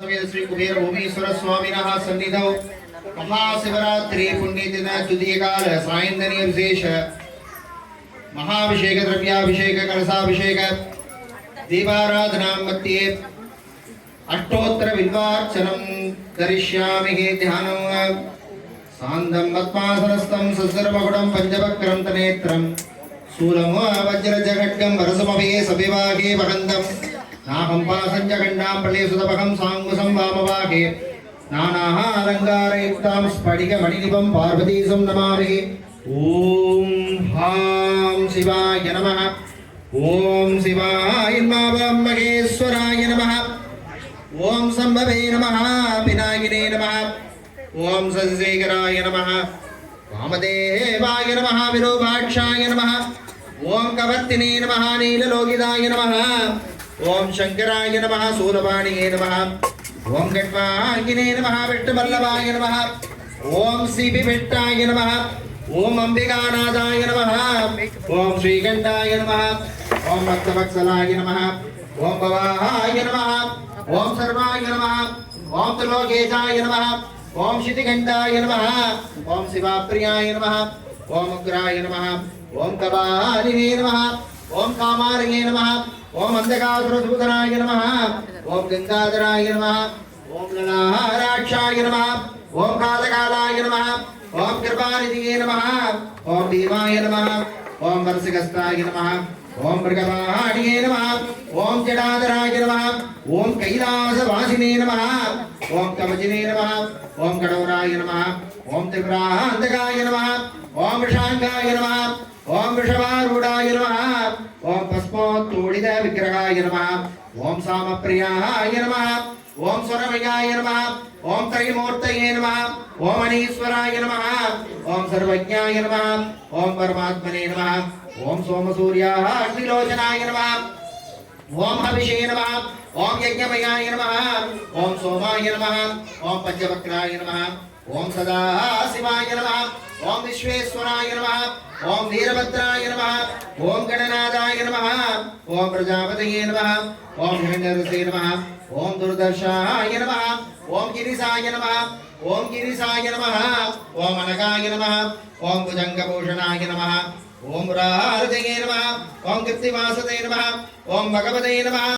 श्री कुबेर भूमेश्वर स्वामिनः सन्निधौ महाशिवरात्रि पुण्यदिन द्वितीयकाल सायंदनीय विशेष महाभिषेक द्रव्याभिषेक कलशाभिषेक दीपाराधना मध्ये अष्टोत्तर बिल्वार्चनं करिष्यामि ध्यानं सान्दं पद्मासनस्थं सत्सर्वगुणं पंचवक्रं तनेत्रं शूलं वज्रजखड्गं वरसमभये सविवाहे वहन्तम् नाहंपासंजगण्डां प्रलेसुतपहं सांगुसं वामवाहे नानाः अलङ्कारयुक्तां स्फटिकमणिनिभं पार्वतीसं नमामि। ॐ हां शिवाय नमः। ॐ शिवाय महेश्वराय नमः। ॐ संभवे नमः। विनायिने नमः। ॐ सशेखराय नमः। वामदेवाय नमः। विरूपाक्षाय नमः। ॐ कवर्तिने नमः। नीललोकिताय नमः। ओम शंकराय नमः। सूलवाणिये नमः। ओम गड्वागिने नमः। विष्णुवल्लभाय नमः। ओम श्रीविभट्टाय नमः। ओम अंबिकानाथाय नमः। ओम श्रीकंठाय नमः। ओम भक्तवत्सलाय नमः। ओम भवाय नमः। ओम सर्वाय नमः। ओम त्रिलोकेशाय नमः। ओम शितिकंठाय नमः। ओम शिवाप्रियाय नमः। ओम उग्राय नमः। ओम कपालिने नमः। ओम कामार्ये नमः। ओम अंधकासुरसूदनाय नमः। ओम गंगाधराय नमः। ओम ललाहराक्षाय नमः। ओम कालकालाय नमः। ओम कृपानिधिये नमः। ओम भीमाय नमः। ओम वर्षगस्ताय नमः। ओम मृगवाहनिये नमः। ओम जडाधराय नमः। ओम कैलासवासिने नमः। ओम कवचिने नमः। ओम कठोराय नमः। ओम त्रिपुरान्तकाय नमः। ओम शांगाय नमः। ओम वृषभारूढ़ाय नमः। ओम भस्मोत्तोलित विग्रहाय नमः। ओम सामप्रियाय नमः। ओम स्वरमयाय नमः। ओम त्रयमूर्तये नमः। ओम अनीश्वराय नमः। ओम सर्वज्ञाय नमः। ओम परमात्मने नमः। ओम सोमसूर्याः अग्निलोचनाय नमः। ओम हविषे नमः। ओम यज्ञमयाय नमः। ओम सोमाय नमः। ओम पंचवक्त्राय नमः। ओम सदाशिवाय नमः। ओम विश्वेश्वराय नमः। ओम वीरभद्राय नमः। ओम गणनाथाय नमः। ओम प्रजापतये नमः। ओम हिरण्यऋषे नमः। ओम दुर्दर्शाय नमः। ओम गिरिशाय नमः। ओम गिरिशाय नमः। ओम अनगाय नमः। ओम भुजंगभूषणाय नमः। ओम मुरारजये नमः। ओम कृत्तिवासते नमः। ओम भगवते नमः।